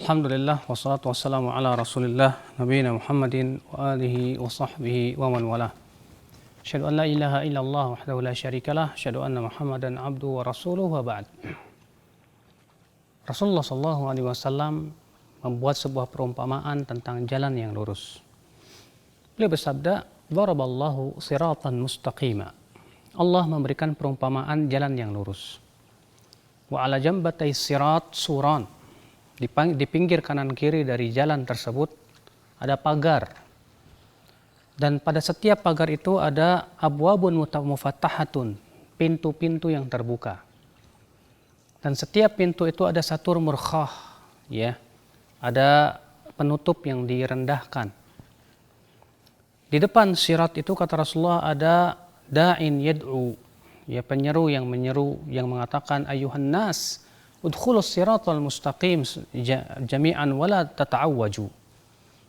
Alhamdulillah wassalatu wassalamu ala Rasulillah nabiyina Muhammadin wa alihi wa sahbihi wa man walah. Asyhadu an la ilaha illallah wahdahu la syarikalah, asyhadu anna Muhammadan abduhu wa rasuluhu wa ba'd. Rasulullah sallallahu alaihi wasallam membuat sebuah perumpamaan tentang jalan yang lurus. Beliau bersabda, "Daraballahu siratan mustaqima." Allah memberikan perumpamaan jalan yang lurus. Wa ala jambatay sirat suran. Di pinggir kanan kiri dari jalan tersebut ada pagar. Dan pada setiap pagar itu ada abwabun mufattahatun, pintu-pintu yang terbuka. Dan setiap pintu itu ada satur murkhah, ya. Ada penutup yang direndahkan. Di depan sirat itu kata Rasulullah ada da'in yad'u, ya, penyeru yang menyeru yang mengatakan ayuhan nas udkhulus siratal mustaqim jami'an wala tata'awwaju.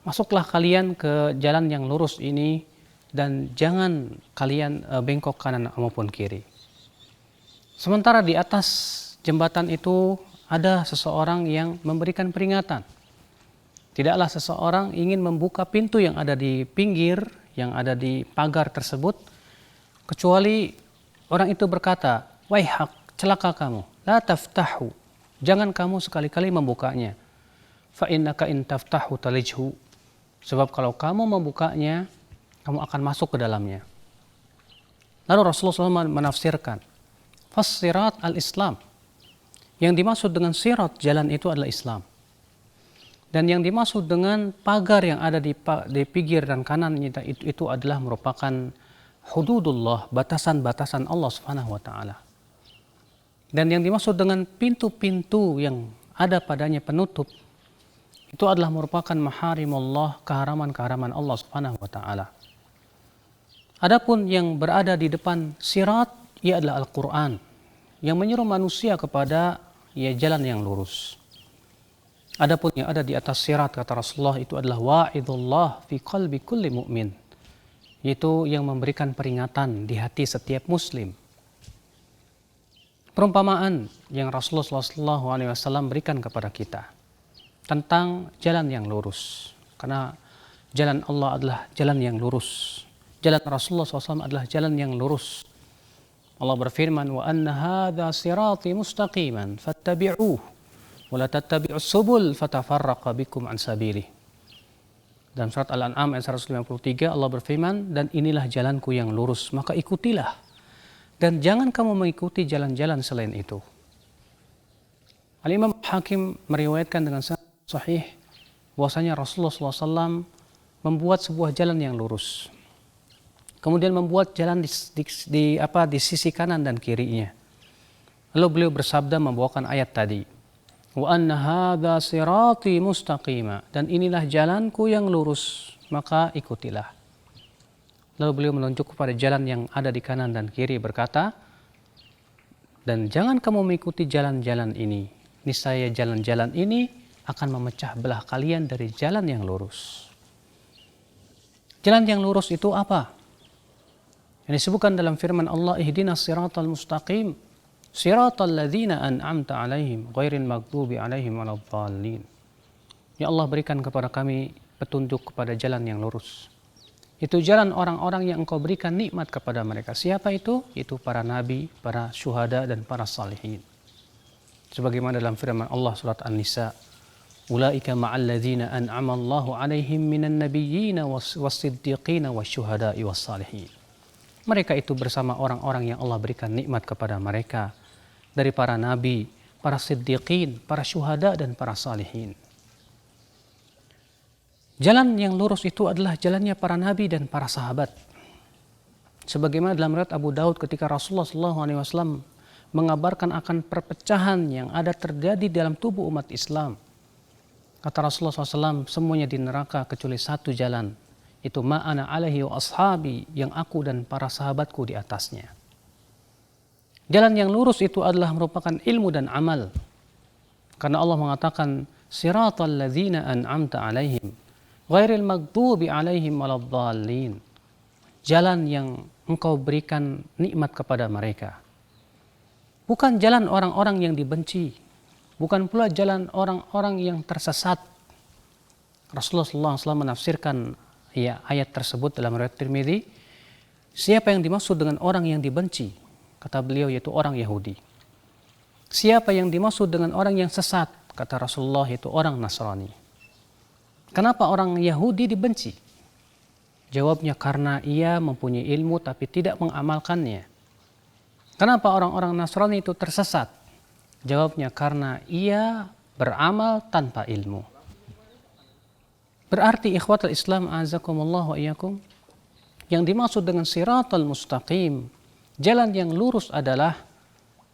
Masuklah kalian ke jalan yang lurus ini dan jangan kalian bengkok kanan maupun kiri. Sementara di atas jembatan itu ada seseorang yang memberikan peringatan. Tidaklah seseorang ingin membuka pintu yang ada di pinggir, yang ada di pagar tersebut, kecuali orang itu berkata, "Waihak, celaka kamu, la taftahu." Jangan kamu sekali-kali membukanya. Fa innaka in taftahu talijhu. Sebab kalau kamu membukanya, kamu akan masuk ke dalamnya. Lalu Rasulullah SAW menafsirkan, "Fas-sirat al-Islam." Yang dimaksud dengan sirat jalan itu adalah Islam. Dan yang dimaksud dengan pagar yang ada di pinggir dan kanan itu adalah merupakan hududullah, batasan-batasan Allah Subhanahu wa taala. Dan yang dimaksud dengan pintu-pintu yang ada padanya penutup itu adalah merupakan maharimullah, keharaman-keharaman Allah Subhanahu wa taala. Adapun yang berada di depan sirat ia adalah Al-Qur'an yang menyuruh manusia kepada jalan yang lurus. Adapun yang ada di atas sirat kata Rasulullah itu adalah wa'idullah fi qalbi kulli mu'min, yaitu yang memberikan peringatan di hati setiap muslim. Perumpamaan yang Rasulullah SAW berikan kepada kita tentang jalan yang lurus. Karena jalan Allah adalah jalan yang lurus. Jalan Rasulullah SAW adalah jalan yang lurus. Allah berfirman, "Wa anna hadha sirati mustaqiman fattabi'uh wa la tattabi'us subul fatafarraqa bikum an sabilih." Dalam surat Al-An'am ayat 153 Allah berfirman, "Dan inilah jalanku yang lurus, maka ikutilah. Dan jangan kamu mengikuti jalan-jalan selain itu." Al-Imam Hakim meriwayatkan dengan sahih bahwasanya Rasulullah SAW membuat sebuah jalan yang lurus. Kemudian membuat jalan di sisi kanan dan kirinya. Lalu beliau bersabda membawakan ayat tadi. "Wa anna hadza sirati mustaqima." Dan inilah jalanku yang lurus, maka ikutilah. Lalu beliau menunjuk kepada jalan yang ada di kanan dan kiri berkata, "Dan jangan kamu mengikuti jalan-jalan ini. Niscaya jalan-jalan ini akan memecah belah kalian dari jalan yang lurus." Jalan yang lurus itu apa? Yang disebutkan dalam firman Allah, "Ihdinas siratal mustaqim, siratal ladzina an'amta 'alaihim, ghairil maghdubi 'alaihim waladdallin." Ya Allah, berikan kepada kami petunjuk kepada jalan yang lurus. Itu jalan orang-orang yang Engkau berikan nikmat kepada mereka. Siapa itu? Itu para nabi, para syuhada, dan para salihin. Sebagaimana dalam firman Allah surat An-Nisa, "Ulaika ma'al ladzina an'ama Allahu 'alaihim minan nabiyyina was-siddiqina wasyuhada'i was-salihin." Mereka itu bersama orang-orang yang Allah berikan nikmat kepada mereka dari para nabi, para siddiqin, para syuhada, dan para salihin. Jalan yang lurus itu adalah jalannya para nabi dan para sahabat. Sebagaimana dalam riwayat Abu Daud ketika Rasulullah SAW mengabarkan akan perpecahan yang ada terjadi dalam tubuh umat Islam. Kata Rasulullah SAW, semuanya di neraka kecuali satu jalan. Itu ma'ana alaihi wa ashabi, yang aku dan para sahabatku di atasnya. Jalan yang lurus itu adalah merupakan ilmu dan amal. Karena Allah mengatakan, "Siratal ladzina an'amta 'alaihim, ghairil maghdubi 'alaihim waladdallin." Jalan yang Engkau berikan nikmat kepada mereka. Bukan jalan orang-orang yang dibenci, bukan pula jalan orang-orang yang tersesat. Rasulullah SAW menafsirkan ayat tersebut dalam riwayat Tirmidzi, siapa yang dimaksud dengan orang yang dibenci? Kata beliau, yaitu orang Yahudi. Siapa yang dimaksud dengan orang yang sesat? Kata Rasulullah, yaitu orang Nasrani. Kenapa orang Yahudi dibenci? Jawabnya, karena ia mempunyai ilmu tapi tidak mengamalkannya. Kenapa orang-orang Nasrani itu tersesat? Jawabnya, karena ia beramal tanpa ilmu. Berarti ikhwatul Islam azakumullah wa iyyakum, yang dimaksud dengan siratal mustaqim, jalan yang lurus adalah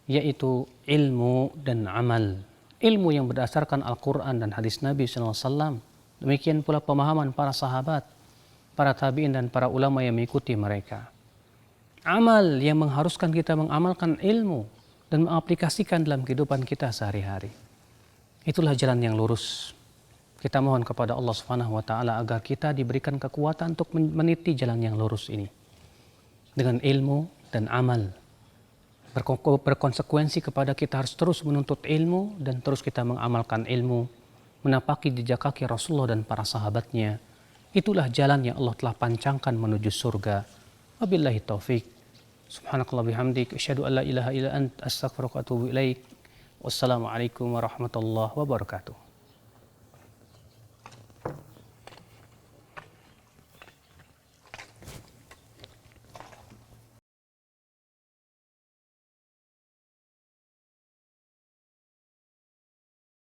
yaitu ilmu dan amal. Ilmu yang berdasarkan Al-Quran dan hadis Nabi SAW. Demikian pula pemahaman para sahabat, para tabi'in dan para ulama yang mengikuti mereka. Amal yang mengharuskan kita mengamalkan ilmu dan mengaplikasikan dalam kehidupan kita sehari-hari. Itulah jalan yang lurus. Kita mohon kepada Allah Subhanahu wa taala agar kita diberikan kekuatan untuk meniti jalan yang lurus ini. Dengan ilmu dan amal. Berkonsekuensi kepada kita harus terus menuntut ilmu dan terus kita mengamalkan ilmu, menapaki jejak kaki Rasulullah dan para sahabatnya. Itulah jalan yang Allah telah pancangkan menuju surga. Wabillahi taufik. Subhanakallah bihamdik, asyhadu an la ilaha illa ant, astaghfiruka wa atubu ilaik. Wassalamualaikum warahmatullahi wabarakatuh.